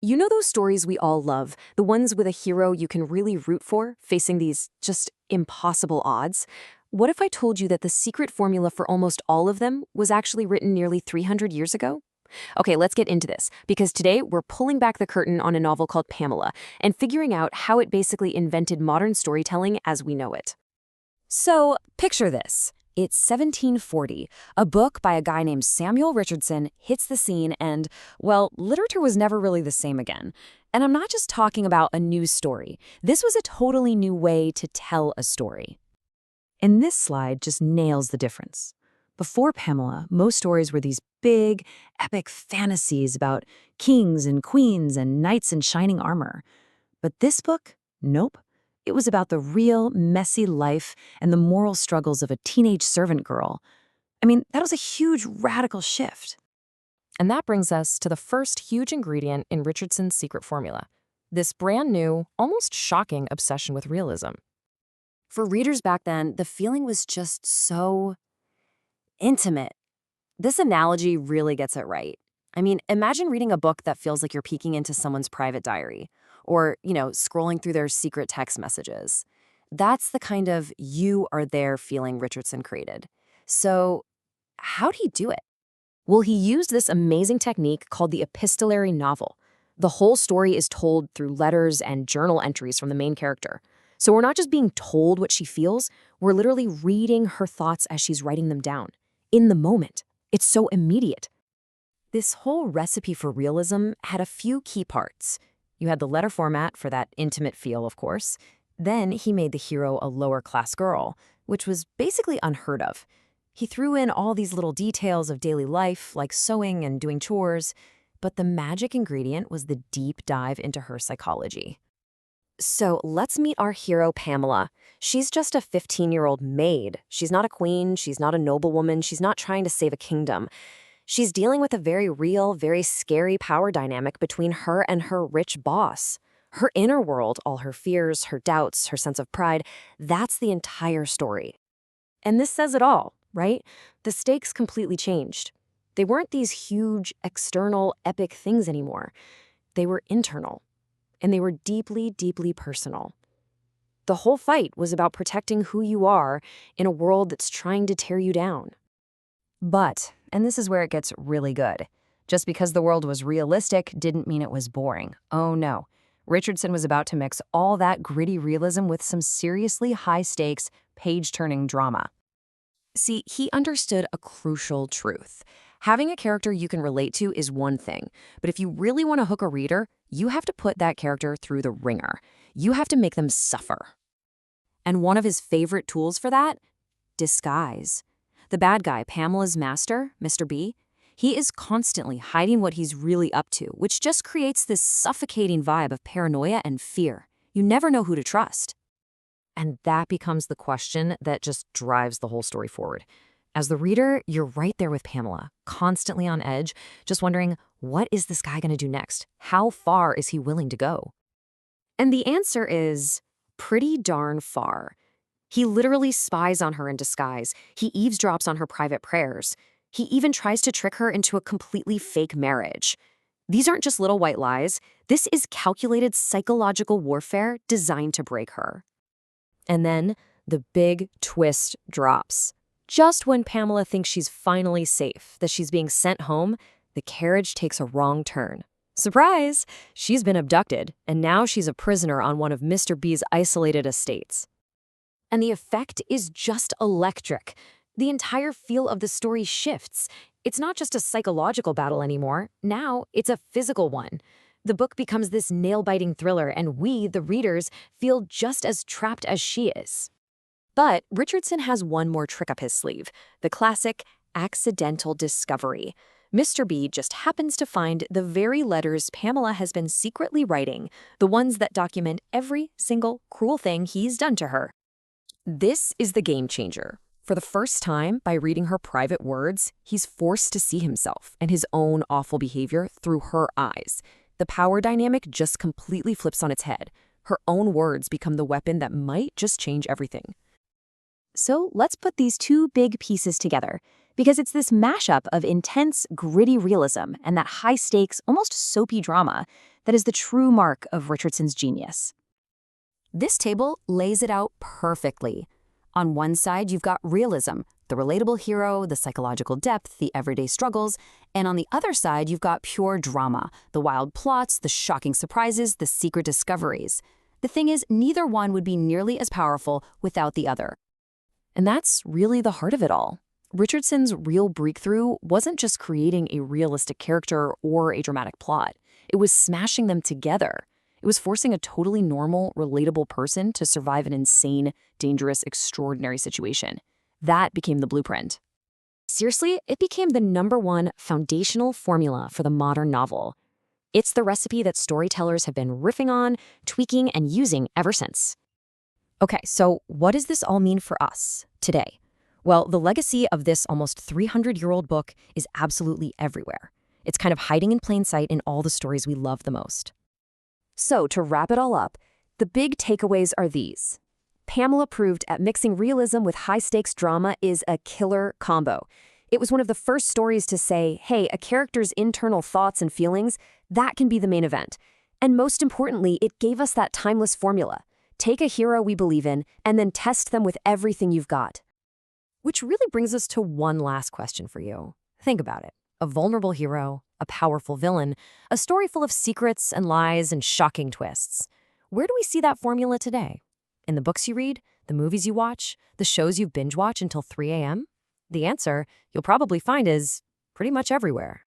You know those stories we all love, the ones with a hero you can really root for, facing these just impossible odds? What if I told you that the secret formula for almost all of them was actually written nearly 300 years ago? Okay, let's get into this, because today we're pulling back the curtain on a novel called Pamela and figuring out how it basically invented modern storytelling as we know it. So, picture this. It's 1740. A book by a guy named Samuel Richardson hits the scene and, well, literature was never really the same again. And I'm not just talking about a new story. This was a totally new way to tell a story. And this slide just nails the difference. Before Pamela, most stories were these big, epic fantasies about kings and queens and knights in shining armor. But this book? Nope. It was about the real, messy life and the moral struggles of a teenage servant girl. I mean, that was a huge, radical shift. And that brings us to the first huge ingredient in Richardson's secret formula, this brand new, almost shocking obsession with realism. For readers back then, the feeling was just so intimate. This analogy really gets it right. I mean, imagine reading a book that feels like you're peeking into someone's private diary or, scrolling through their secret text messages. That's the kind of you are there feeling Richardson created. So how'd he do it? Well, he used this amazing technique called the epistolary novel. The whole story is told through letters and journal entries from the main character. So we're not just being told what she feels, we're literally reading her thoughts as she's writing them down, in the moment. It's so immediate. This whole recipe for realism had a few key parts. You had the letter format for that intimate feel, of course. Then he made the hero a lower-class girl, which was basically unheard of. He threw in all these little details of daily life, like sewing and doing chores, but the magic ingredient was the deep dive into her psychology. So let's meet our hero, Pamela. She's just a 15-year-old maid. She's not a queen, she's not a noblewoman, she's not trying to save a kingdom. She's dealing with a very real, very scary power dynamic between her and her rich boss. Her inner world, all her fears, her doubts, her sense of pride, that's the entire story. And this says it all, right? The stakes completely changed. They weren't these huge, external, epic things anymore. They were internal. And they were deeply, deeply personal. The whole fight was about protecting who you are in a world that's trying to tear you down. But, and this is where it gets really good, just because the world was realistic didn't mean it was boring. Oh no. Richardson was about to mix all that gritty realism with some seriously high-stakes, page-turning drama. See, he understood a crucial truth. Having a character you can relate to is one thing, but if you really want to hook a reader, you have to put that character through the ringer. You have to make them suffer. And one of his favorite tools for that? Disguise. The bad guy, Pamela's master, Mr. B, he is constantly hiding what he's really up to, which just creates this suffocating vibe of paranoia and fear. You never know who to trust. And that becomes the question that just drives the whole story forward. As the reader, you're right there with Pamela, constantly on edge, just wondering, what is this guy going to do next? How far is he willing to go? And the answer is pretty darn far. He literally spies on her in disguise. He eavesdrops on her private prayers. He even tries to trick her into a completely fake marriage. These aren't just little white lies. This is calculated psychological warfare designed to break her. And then the big twist drops. Just when Pamela thinks she's finally safe, that she's being sent home, the carriage takes a wrong turn. Surprise! She's been abducted, and now she's a prisoner on one of Mr. B's isolated estates. And the effect is just electric. The entire feel of the story shifts. It's not just a psychological battle anymore. Now it's a physical one. The book becomes this nail-biting thriller, and we, the readers, feel just as trapped as she is. But Richardson has one more trick up his sleeve, the classic accidental discovery. Mr. B just happens to find the very letters Pamela has been secretly writing, the ones that document every single cruel thing he's done to her. This is the game changer. For the first time, by reading her private words, he's forced to see himself and his own awful behavior through her eyes. The power dynamic just completely flips on its head. Her own words become the weapon that might just change everything. So let's put these two big pieces together, because it's this mashup of intense, gritty realism and that high-stakes, almost soapy drama that is the true mark of Richardson's genius. This table lays it out perfectly. On one side, you've got realism, the relatable hero, the psychological depth, the everyday struggles, and on the other side, you've got pure drama, the wild plots, the shocking surprises, the secret discoveries. The thing is, neither one would be nearly as powerful without the other. And that's really the heart of it all. Richardson's real breakthrough wasn't just creating a realistic character or a dramatic plot. It was smashing them together. It was forcing a totally normal, relatable person to survive an insane, dangerous, extraordinary situation. That became the blueprint. Seriously, it became the #1 foundational formula for the modern novel. It's the recipe that storytellers have been riffing on, tweaking, and using ever since. Okay, so what does this all mean for us today? Well, the legacy of this almost 300-year-old book is absolutely everywhere. It's kind of hiding in plain sight in all the stories we love the most. So, to wrap it all up, the big takeaways are these. Pamela proved at mixing realism with high-stakes drama is a killer combo. It was one of the first stories to say, hey, a character's internal thoughts and feelings, that can be the main event. And most importantly, it gave us that timeless formula. Take a hero we believe in, and then test them with everything you've got. Which really brings us to one last question for you. Think about it. A vulnerable hero, a powerful villain, a story full of secrets and lies and shocking twists. Where do we see that formula today? In the books you read, the movies you watch, the shows you binge watch until 3 a.m.? The answer, you'll probably find, is pretty much everywhere.